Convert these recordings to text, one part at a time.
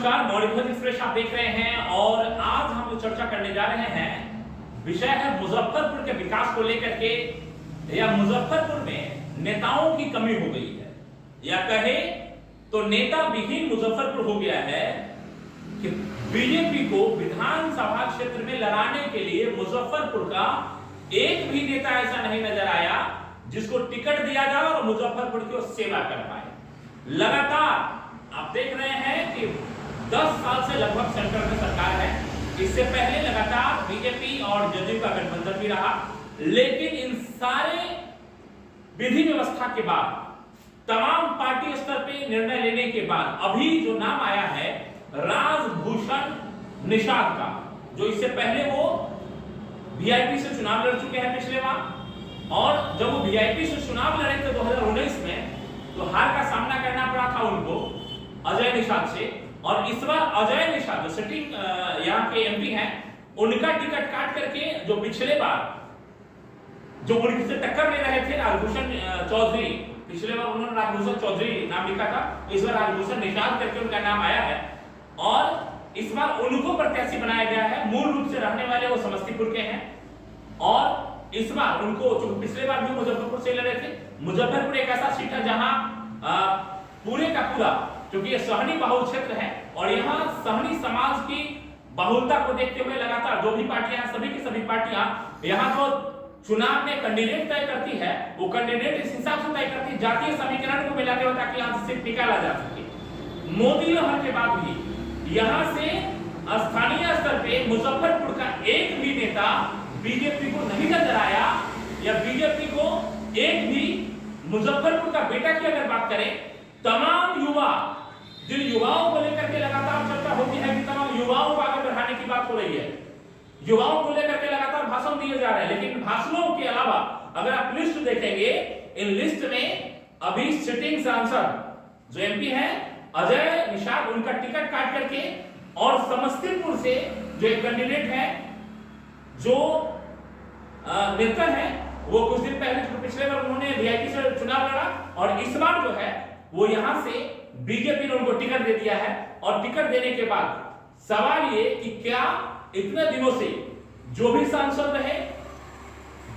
नमस्कार, morning express आप देख रहे हैं और आज हम जो चर्चा करने जा रहे हैं विषय है मुजफ्फरपुर के विकास को लेकर के या मुजफ्फरपुर में नेताओं की कमी हो गई है या कहे तो नेता विहीन मुजफ्फरपुर हो गया है कि बीजेपी को विधानसभा क्षेत्र में लड़ाने के लिए मुजफ्फरपुर का एक भी नेता ऐसा नहीं नजर आया जिसको टिकट दिया जाए और मुजफ्फरपुर की सेवा कर पाए। लगातार आप देख रहे हैं कि 10 साल से लगभग सेंटर में सरकार है। इससे पहले लगातार बीजेपी और जदयू का गठबंधन भी रहा, लेकिन इन सारे विधि व्यवस्था के बाद तमाम पार्टी स्तर पे निर्णय लेने के बाद अभी जो नाम आया है राजभूषण निषाद का, जो इससे पहले वो वीआईपी से चुनाव लड़ चुके हैं पिछले बार, और जब वो वीआईपी से चुनाव लड़े थे 2019 में तो हार का सामना करना पड़ा था उनको अजय निषाद से, और इस बार अजय निषाद जो सिटिंग यहाँ के एमपी हैं उनका टिकट काट करके जो पिछले बार जो उनसे टक्कर ले रहे थे राजभूषण चौधरी, पिछले बार उन्होंने राजभूषण चौधरी नाम लिखा था, इस बार राजभूषण निषाद करके उनका नाम आया है और इस बार उनको प्रत्याशी बनाया गया है। मूल रूप से रहने वाले वो समस्तीपुर के हैं और इस बार उनको पिछले बार भी मुजफ्फरपुर से लड़े थे। मुजफ्फरपुर एक ऐसा सीट है जहां पूरे का पूरा क्योंकि ये सहनी बहुल क्षेत्र है और यहाँ सहनी समाज की बहुलता को देखते हुए लगातार जो भी पार्टियां हैं सभी की सभी पार्टियां यहाँ तो चुनाव में कैंडिडेट तय करती है, वो कैंडिडेट इस हिसाब से तय करती है जातीय समीकरण को मिलाते हुए ताकि यहाँ से निकाला जा सके। मोदी लहर के बाद भी यहाँ से स्थानीय स्तर पे मुजफ्फरपुर का एक भी नेता बीजेपी को नहीं नजर आया या बीजेपी को एक भी मुजफ्फरपुर का बेटा की अगर बात करें, तमाम युवा जिन युवाओं को लेकर के लगातार चर्चा होती है कि तमाम युवाओं को आगे बढ़ाने की बात हो रही है, युवाओं को लेकर के लगातार भाषण दिए जा रहे हैं, लेकिन भाषणों के अलावा अगर आप लिस्ट देखेंगे, इन लिस्ट में अभी सिटिंग सांसद जो एमपी है अजय निषाद उनका टिकट काट करके और समस्तीपुर से जो एक कैंडिडेट है जो नेता है वो कुछ दिन पहले पिछले बार उन्होंने वीआईपी से चुनाव लड़ा और इस बार जो है वो यहां से बीजेपी ने उनको टिकट दे दिया है। और टिकट देने के बाद सवाल ये कि क्या इतने दिनों से जो भी सांसद रहे,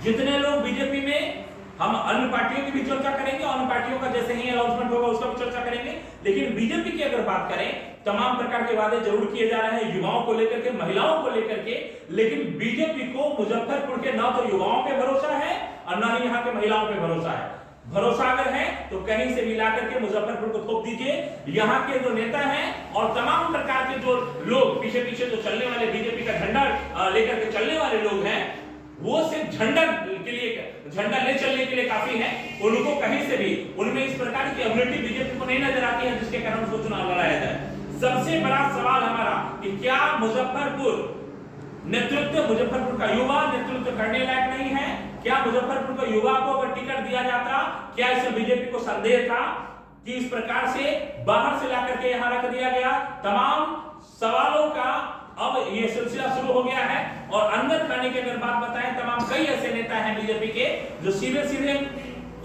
जितने लोग बीजेपी में, हम अन्य पार्टियों की भी चर्चा करेंगे, अन्य पार्टियों का जैसे ही अनाउंसमेंट होगा उसका भी चर्चा करेंगे, लेकिन बीजेपी की अगर बात करें तमाम प्रकार के वादे जरूर किए जा रहे हैं युवाओं को लेकर के, महिलाओं को लेकर के, लेकिन बीजेपी को मुजफ्फरपुर के ना तो युवाओं पे भरोसा है और ना ही यहाँ के महिलाओं पे भरोसा है। भरोसा अगर है तो कहीं से भी ला करके मुजफ्फरपुर को थोप दीजिए। यहाँ के जो नेता हैं और तमाम प्रकार के जो लोग पीछे पीछे जो चलने वाले बीजेपी का झंडा लेकर के चलने वाले लोग हैं वो सिर्फ झंडा ले चलने के लिए काफी है, उनको कहीं से भी उनमें इस प्रकार की एबिलिटी बीजेपी को नहीं नजर आती है जिसके कारण उसको चुनाव लड़ाया जाए। सबसे बड़ा सवाल हमारा कि क्या मुजफ्फरपुर नेतृत्व, मुजफ्फरपुर का युवा नेतृत्व करने लायक नहीं है? क्या मुजफ्फरपुर के युवा को अगर टिकट दिया जाता, क्या इसमें बीजेपी को संदेह था कि इस प्रकार से बाहर से लाकर के यहां रख दिया गया? तमाम सवालों का अब ये सिलसिला शुरू हो गया है और अंदर खाने की अगर बात बताएं, तमाम कई ऐसे नेता हैं बीजेपी के जो सीधे सीधे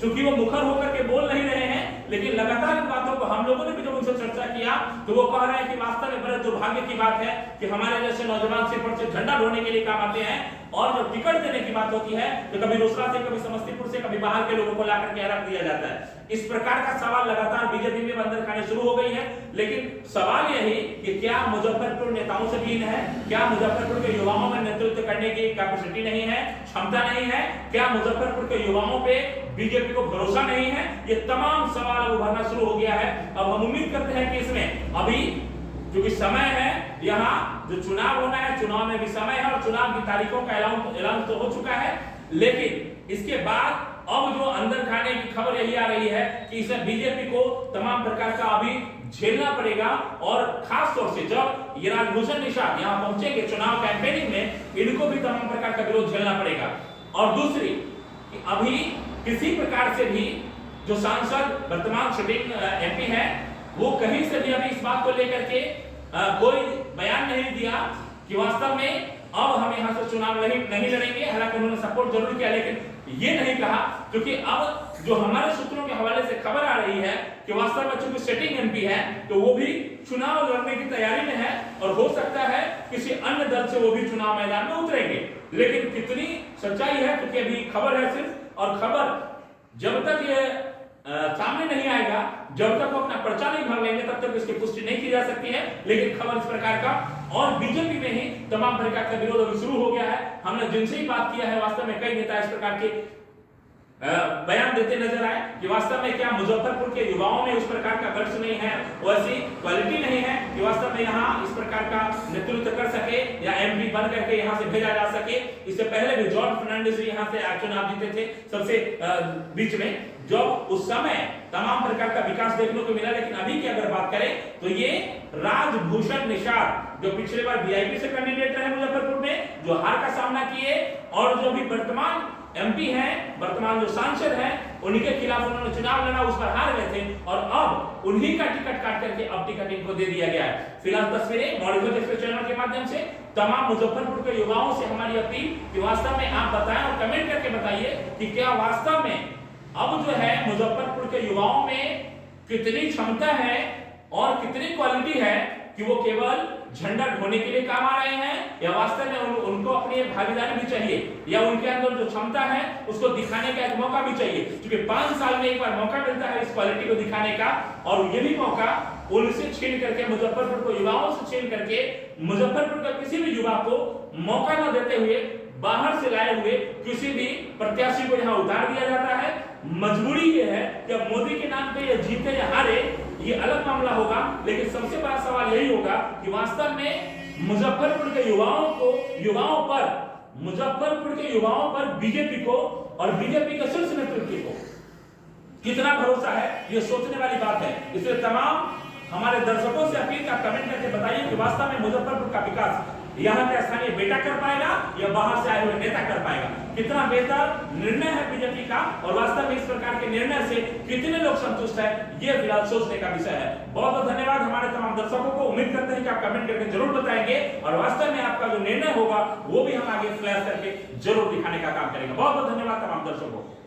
चूंकि वो मुखर होकर के बोल नहीं रहे हैं, लेकिन लगातार इन बातों को हम लोगों ने भी जब उनसे चर्चा किया तो वो कह रहे हैं कि वास्तव में बड़े दुर्भाग्य की बात है कि हमारे जैसे नौजवान सिर्फ से झंडा ढोने के लिए काम आते हैं और जब टिकट देने की बात होती है तो कभी रोसड़ा से, कभी समस्तीपुर से, कभी बाहर के लोगों को लाकर के रख दिया जाता है। इस प्रकार का सवाल लगातार बीजेपी में अंदर खाने शुरू हो गई है, लेकिन सवाल यही कि क्या मुजफ्फरपुर नेताओं से हीन है? क्या मुजफ्फरपुर के युवाओं में नेतृत्व करने की कैपेसिटी नहीं है, क्षमता नहीं है? क्या मुजफ्फरपुर के युवाओं पे बीजेपी को भरोसा नहीं है? ये तमाम सवाल उभरना शुरू हो गया है। अब हम उम्मीद करते हैं कि इसमें अभी क्योंकि समय है, यहाँ जो चुनाव होना है, चुनाव में भी समय है और चुनाव की तारीखों का ऐलान तो हो चुका है, लेकिन इसके बाद अब जो अंदर खाने की खबर यही आ रही है कि इसमें बीजेपी को तमाम प्रकार का अभी झेलना पड़ेगा और खास तौर से जब ये राजभूषण निषाद यहाँ पहुंचेंगे चुनाव कैंपेनिंग में, इनको भी तमाम प्रकार का विरोध झेलना पड़ेगा। और दूसरी कि अभी किसी प्रकार से भी जो सांसद वर्तमान सिटिंग एमपी है वो कहीं से भी अभी इस बात को लेकर के कोई बयान नहीं दिया कि वास्तव में अब हम यहां से चुनाव नहीं लड़ेंगे। हालांकि उन्होंने सपोर्ट जरूर किया, लेकिन ये नहीं कहा, क्योंकि अब जो हमारे सूत्रों के हवाले से खबर आ रही है कि वास्तव में चूंकि सिटिंग एमपी है तो वो भी चुनाव लड़ने की तैयारी में है और हो सकता है किसी अन्य दल से वो भी चुनाव मैदान में उतरेंगे। लेकिन कितनी सच्चाई है क्योंकि अभी खबर है सिर्फ, और खबर जब तक ये सामने नहीं आएगा, जब तक वो अपना पर्चा नहीं भर लेंगे तब तक इसकी पुष्टि नहीं की जा सकती है। लेकिन खबर इस प्रकार का, और बीजेपी में ही तमाम प्रकार का विरोध अभी शुरू हो गया है। हमने जिनसे ही बात किया है वास्तव में कई नेता इस प्रकार के बयान देते नजर आए कि वास्तव में क्या मुजफ्फरपुर के युवाओं में उस प्रकार का गट्स नहीं है, वैसी क्वालिटी नहीं है कि वास्तव में यहाँ इस प्रकार का नेतृत्व कर सके या एमपी बन करके यहाँ से भेजा जा सके। इससे पहले भी जॉर्ज फर्नांडिस यहाँ से चुनाव जीते थे सबसे बीच में, जो उस समय तमाम प्रकार का विकास देखने को मिला। लेकिन अभी की अगर बात करें तो ये राजभूषण निषाद जो पिछले बार वीआईपी से कैंडिडेट रहे मुजफ्फरपुर में, जो हार का सामना किए, और जो भी वर्तमान एमपी हैं, वर्तमान जो सांसद हैं, उन्हीं के खिलाफ उन्होंने चुनाव लड़ा, उस पर हार गए थे और अब उन्हीं का टिकट काट करके अब टिकट इनको दे दिया गया है। फिलहाल तस्वीरें मॉनिटर एक्सप्रेस चैनल के माध्यम से तमाम मुजफ्फरपुर के युवाओं से हमारी अपील कि वास्तव में आप बताएं और कमेंट करके बताइए कि क्या वास्तव में अब जो है मुजफ्फरपुर के युवाओं में कितनी क्षमता है और कितनी क्वालिटी है कि वो केवल झंडा ढोने के लिए काम आ रहे हैं, या वास्तव में उनको अपनी भागीदारी भी चाहिए, या उनके अंदर जो क्षमता है उसको दिखाने का एक मौका भी चाहिए। क्योंकि 5 साल में एक बार मौका मिलता है इस क्वालिटी को दिखाने का, और ये भी मौका उनसे छीन करके, मुजफ्फरपुर को युवाओं से छीन करके, मुजफ्फरपुर के किसी भी युवा को मौका न देते हुए बाहर से लाए हुए किसी भी प्रत्याशी को यहाँ उतार दिया जाता है। मजबूरी ये है कि अब मोदी के नाम पे ये जीते या हारे ये अलग मामला होगा, लेकिन सबसे बड़ा सवाल यही होगा कि वास्तव में मुजफ्फरपुर के युवाओं पर बीजेपी को और बीजेपी के शीर्ष नेतृत्व को कितना भरोसा है, ये सोचने वाली बात है। इसलिए तमाम हमारे दर्शकों से अपील का कमेंट करके बताइए कि वास्तव में मुजफ्फरपुर का विकास यहाँ का स्थानीय बेटा कर पाएगा या बाहर से आए हुए नेता कर पाएगा। कितना बेहतर निर्णय है बीजेपी का, और वास्तव में इस प्रकार के निर्णय से कितने लोग संतुष्ट है, ये फिलहाल सोचने का विषय है। बहुत बहुत धन्यवाद हमारे तमाम दर्शकों को। उम्मीद करते हैं कि आप कमेंट करके जरूर बताएंगे, और वास्तव में आपका जो निर्णय होगा वो भी हम आगे फ्लैश करके जरूर दिखाने का काम करेंगे। बहुत बहुत धन्यवाद तमाम दर्शकों को।